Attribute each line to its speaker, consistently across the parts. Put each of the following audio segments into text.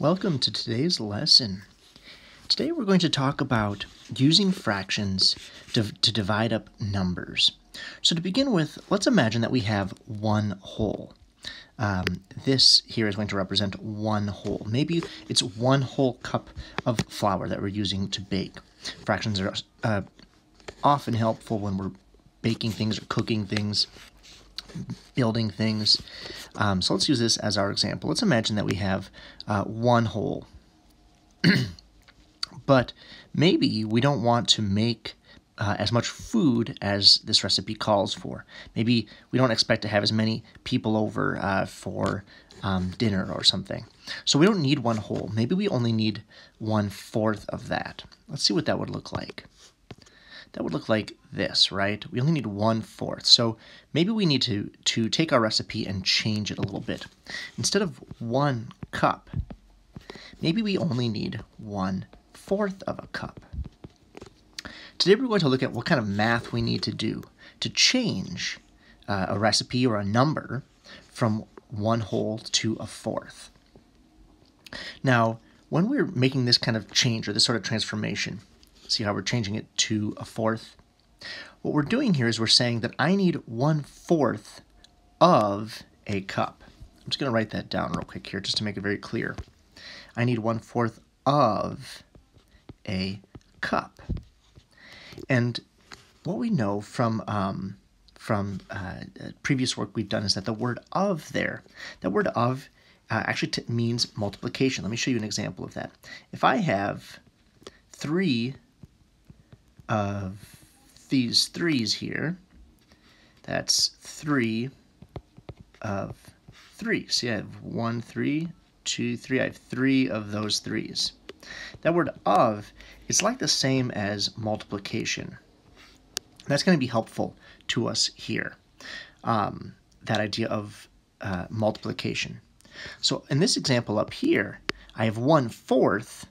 Speaker 1: Welcome to today's lesson. Today we're going to talk about using fractions to divide up numbers. So to begin with, let's imagine that we have one whole. This here is going to represent one whole. Maybe it's one whole cup of flour that we're using to bake. Fractions are often helpful when we're baking things or cooking things, building things. So let's use this as our example. Let's imagine that we have one whole. But maybe we don't want to make as much food as this recipe calls for. Maybe we don't expect to have as many people over for dinner or something. So we don't need one whole. Maybe we only need 1/4 of that. Let's see what that would look like. That would look like this, right? We only need 1/4. So maybe we need to take our recipe and change it a little bit. Instead of 1 cup, maybe we only need 1/4 of a cup. Today we're going to look at what kind of math we need to do to change a recipe or a number from one whole to a fourth. Now, when we're making this kind of change or this sort of transformation, see how we're changing it to a fourth? What we're doing here is we're saying that I need 1/4 of a cup. I'm just going to write that down real quick here just to make it very clear. I need 1/4 of a cup. And what we know from previous work we've done is that the word of there, that word of actually means multiplication. Let me show you an example of that. If I have 3 of these 3's here, that's 3 of 3. See, I have 1, 3, 2, 3. I have 3 of those 3's. That word of is like the same as multiplication. That's going to be helpful to us here, that idea of multiplication. So in this example up here, I have 1/4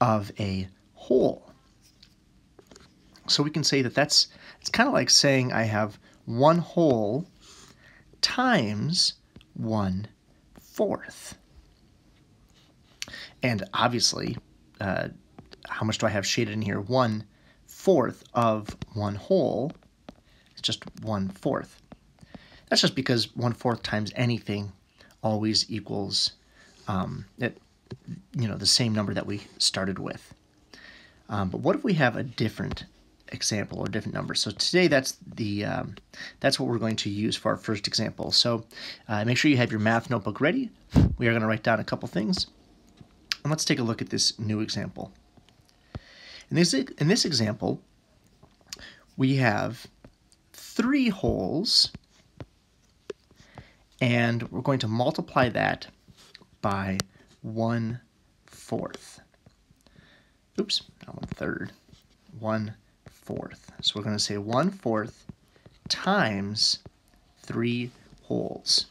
Speaker 1: of a whole. So we can say that it's kind of like saying I have 1 whole times 1/4. And obviously, how much do I have shaded in here? 1/4 of 1 whole is just 1/4. That's just because 1/4 times anything always equals the same number that we started with. But what if we have a different example or different number? So today that's what we're going to use for our first example. So make sure you have your math notebook ready. We are going to write down a couple things. And let's take a look at this new example. In this example, we have 3 wholes, and we're going to multiply that by 1/4. Oops, not 1/3, 1/4. So we're going to say 1/4 times 3 wholes.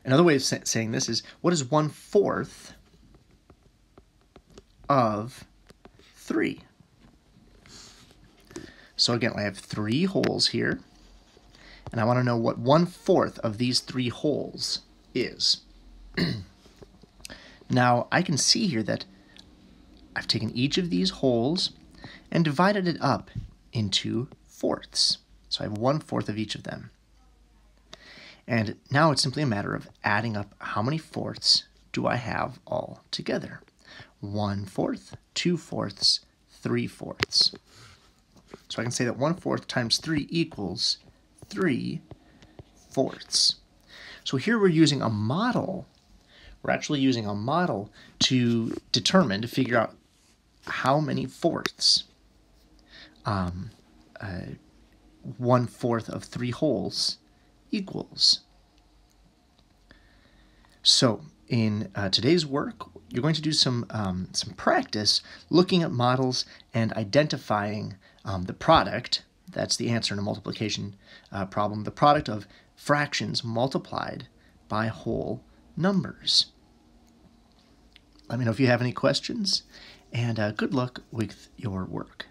Speaker 1: Another way of saying this is, what is 1/4 of 3? So again, I have 3 wholes here, and I want to know what 1/4 of these 3 wholes is. Now, I can see here that I've taken each of these wholes and divided it up into fourths. So I have 1/4 of each of them. And now it's simply a matter of adding up how many fourths do I have all together. 1/4, 2/4, 3/4. So I can say that 1/4 times 3 equals 3/4. So here we're using a model. We're actually using a model to figure out how many fourths 1/4 of 3 wholes equals. So in today's work, you're going to do some practice looking at models and identifying the product. That's the answer in a multiplication problem. The product of fractions multiplied by whole numbers. Let me know if you have any questions, and good luck with your work.